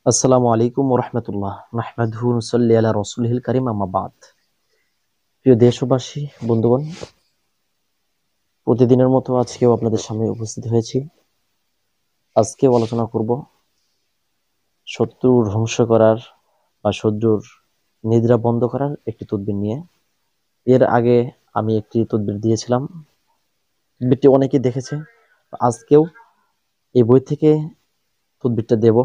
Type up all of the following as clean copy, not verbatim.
আসসালামু আলাইকুম ওয়া রাহমাতুল্লাহ। নাহমাদুহু ওয়া নুসাল্লি আলা রাসূলিহিল কারীম, আম্মা বাদ। প্রিয় দেশবাসী, বন্ধুগণ, প্রতিদিনের মতো আজকেও আপনাদের সামনে উপস্থিত হয়েছি। আজকেও আলোচনা করব শত্রু ধ্বংস করার বা শত্রুর নিদ্রা বন্ধ করার একটি তদবির নিয়ে। এর আগে আমি একটি তদবির দিয়েছিলাম, তদবিরটি অনেকেই দেখেছে। আজকেও এই বই থেকে তদবিরটা দেব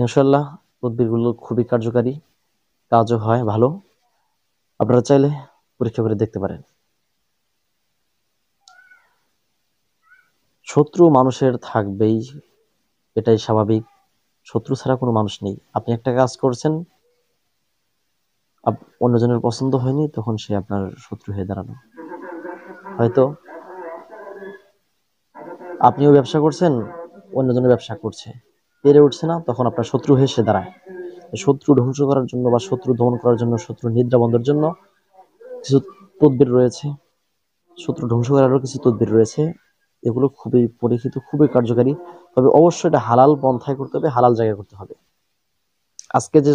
ইনশাআল্লাহ। তদবিরগুলো খুবই কার্যকারী, কাজও হয় ভালো। আপনারা চাইলে পরীক্ষা করে দেখতে পারেন। শত্রু মানুষের থাকবেই, এটাই স্বাভাবিক। শত্রু ছাড়া কোনো মানুষ নেই। আপনি একটা কাজ করছেন, অন্যজনের পছন্দ হয়নি, তখন সে আপনার শত্রু হয়ে দাঁড়ানো। হয়তো আপনিও ব্যবসা করছেন, অন্যজনের ব্যবসা করছে, পেরে উঠছে না, তখন আপনার শত্রু হয়ে সে দাঁড়ায়। শত্রু ধ্বংস করার জন্য বা শত্রু দমন করার জন্য, শত্রু নিদ্রা বন্ধের জন্য কিছু তদবির রয়েছে। শত্রু ধ্বংস করারও কিছু তদবির রয়েছে। এগুলো খুবই পরীক্ষিত, খুবই কার্যকারী। তবে অবশ্যই এটা হালাল পন্থায় করতে হবে, হালাল জায়গায় করতে হবে। আজকে যে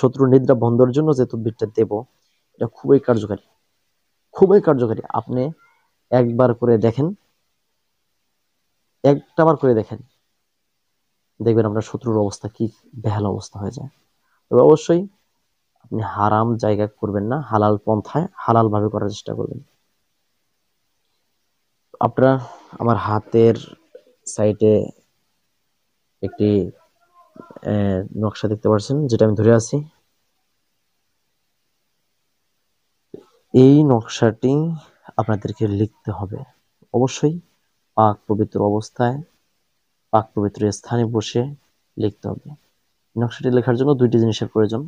শত্রু নিদ্রা বন্ধের জন্য যে তদবিরটা দেব, এটা খুবই কার্যকারী, খুবই কার্যকারী। আপনি একবার করে দেখেন, একটা বার করে দেখেন, দেখবেন আপনার শত্রুর অবস্থা কি বেহাল অবস্থা হয়ে যায়। তবে অবশ্যই আপনি হারাম জায়গা করবেন না, হালাল পন্থায় হালাল ভাবে করার চেষ্টা করবেন। আপনারা আমার হাতের সাইডে একটি নকশা দেখতে পাচ্ছেন, যেটা আমি ধরে আছি। এই নকশাটি আপনাদেরকে লিখতে হবে অবশ্যই পাক পবিত্র অবস্থায়, পাক পবিত্র স্থানে বসে লিখতে হবে। নকশাটি লেখার জন্য দুইটি জিনিসের প্রয়োজন।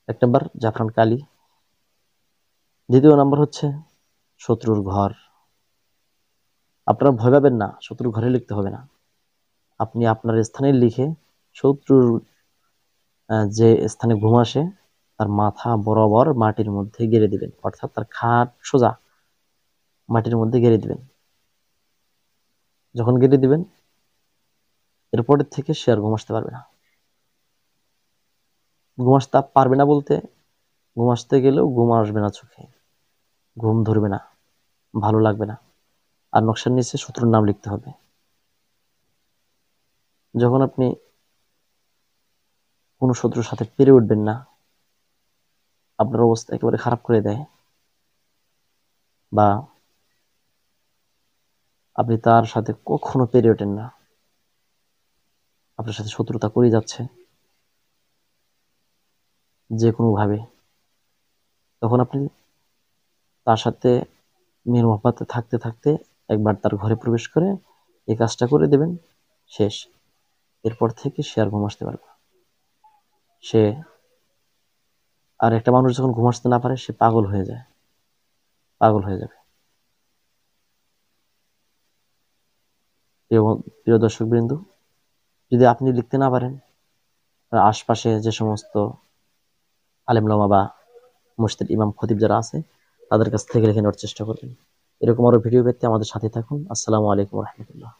এক নম্বর জাফরান কালি, দ্বিতীয় নাম্বার হচ্ছে শত্রুর ঘর। আপনারা ভয় পাবেন না, শত্রুর ঘরে লিখতে হবে না। আপনি আপনার স্থানে লিখে শত্রুর যে স্থানে ঘুম আসে তার মাথা বরাবর মাটির মধ্যে গেড়ে দিবেন, অর্থাৎ তার খাট সোজা মাটির মধ্যে গেড়ে দিবেন। যখন গেড়ে দিবেন, এরপরের থেকে সে আর ঘুম আসতে পারবে না। ঘুম আসতে পারবে না বলতে, ঘুম আসতে গেলেও ঘুম আসবে না, চোখে ঘুম ধরবে না, ভালো লাগবে না। আর নকশার নিচে শত্রুর নাম লিখতে হবে। যখন আপনি কোনো শত্রুর সাথে পেরে উঠবেন না, আপনার অবস্থা একেবারে খারাপ করে দেয়, বা আপনি তার সাথে কখনো পেরে ওঠেন না, আপনার সাথে শত্রুতা করে যাচ্ছে যে কোনো ভাবে, তখন আপনি তার সাথে মেল মহব্বতে থাকতে থাকতে একবার তার ঘরে প্রবেশ করে এই কাজটা করে দেবেন, শেষ। এরপর থেকে সে আর ঘুম আসতে পারবে না। সে আর একটা মানুষ যখন ঘুম আসতে না পারে, সে পাগল হয়ে যায়, পাগল হয়ে যাবে। প্রিয় প্রিয় দর্শক বৃন্দ, যদি আপনি লিখতে না পারেন, আশপাশে যে সমস্ত আলেমলামা বা মসজিদের ইমাম খতিব যারা আছে, তাদের কাছ থেকে লিখে নেওয়ার চেষ্টা করবেন। এরকম আরো ভিডিও পেতে আমাদের সাথে থাকুন। আসসালামু আলাইকুম রহমতুল্লাহ।